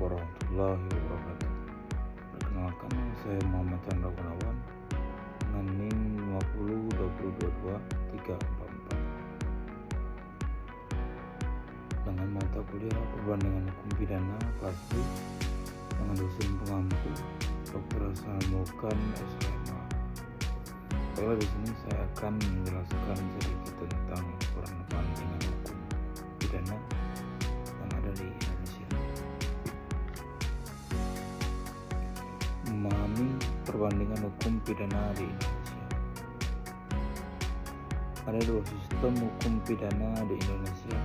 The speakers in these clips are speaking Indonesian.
warahmatullahi wabarakatuh. Perkenalkan, saya Muhammad Chandra Gunawan dengan NIM 502022-344 dengan mata kuliah perbandingan hukum pidana kelas B dengan dosen pengampu Dr. Hasan Mulkan SMA. Baiklah, di sini saya akan menjelaskan sedikit tentang perbandingan hukum pidana yang ada di Indonesia. Memahami perbandingan hukum pidana di Indonesia. Ada dua sistem hukum pidana di Indonesia,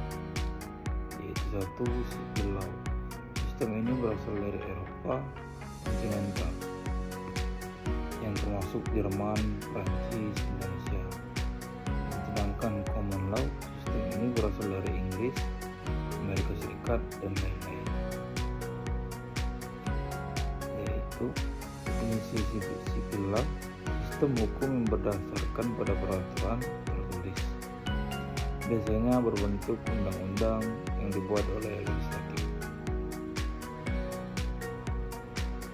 yaitu satu civil law. Sistem ini berasal dari Eropa kontinental yang termasuk Jerman, Prancis, Indonesia. Sedangkan common law, sistem ini berasal dari Inggris, Amerika Serikat, dan lain-lain. Yaitu definisi civil law, sistem hukum yang berdasarkan pada peraturan tertulis, biasanya berbentuk undang-undang yang dibuat oleh legislatif.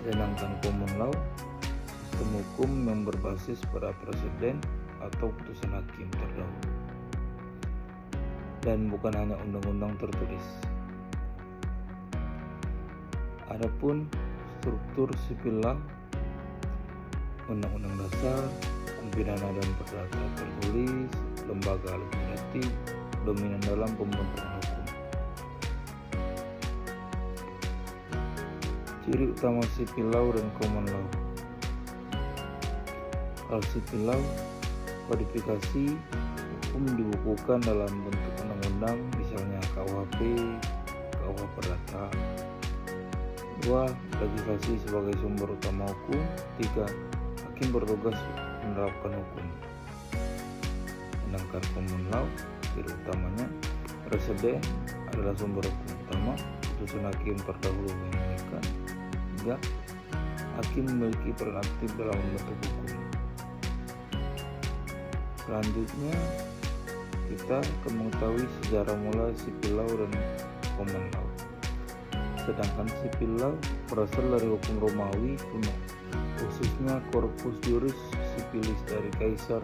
Sedangkan common law, sistem hukum yang berbasis pada presiden atau putusan hakim terdahulu, dan bukan hanya undang-undang tertulis. Adapun struktur sipil law, undang-undang dasar, hukum pidana dan perdata tertulis, lembaga legislatif, dominan dalam pembentukan hukum. Ciri utama sipil law dan common law. Kalau sipil law, kodifikasi hukum dibukukan dalam bentuk undang-undang, misalnya KUHP, KUH Perdata. 2. Legislasi sebagai sumber utama hukum. 3. Hakim bertugas menerapkan hukum. Sedangkan common law, ciri utamanya presiden adalah sumber hukum utama, putusan hakim terdahulu mengikat. 3. Hakim memiliki peran aktif dalam membentuk hukum. Selanjutnya kita akan mengetahui sejarah mula sipil law dan common law. Sedangkan sipil law berasal dari hukum Romawi kuno, khususnya Corpus Juris Civilis dari Kaisar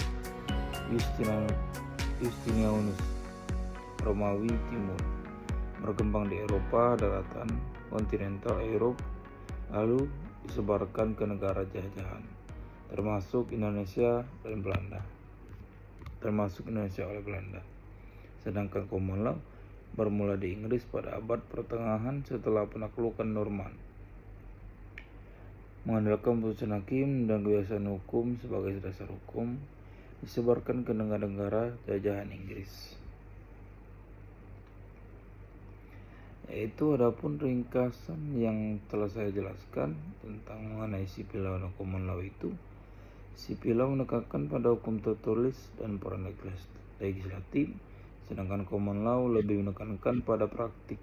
Justinianus Romawi Timur, berkembang di Eropa daratan kontinental Eropa, lalu disebarkan ke negara jajahan, termasuk Indonesia oleh Belanda. Sedangkan common law bermula di Inggris pada abad pertengahan setelah penaklukan Norman, mengandalkan putusan hakim dan kebiasaan hukum sebagai dasar hukum, disebarkan ke negara-negara jajahan Inggris. Yaitu adapun ringkasan yang telah saya jelaskan tentang mengenai sipil law dan common law itu. Sipil law menekankan pada hukum tertulis dan peran legislatif, sedangkan common law lebih menekankan pada praktik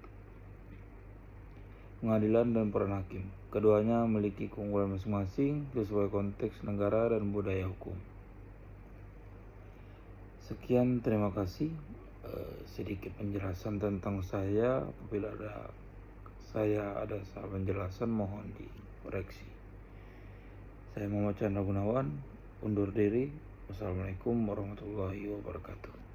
pengadilan dan peran hakim. Keduanya memiliki keunggulan masing-masing sesuai konteks negara dan budaya hukum. Sekian, terima kasih. Sedikit penjelasan tentang saya. Apabila ada salah penjelasan, mohon dikoreksi. Saya Muhammad Chandra Gunawan, undur diri. Wassalamualaikum warahmatullahi wabarakatuh.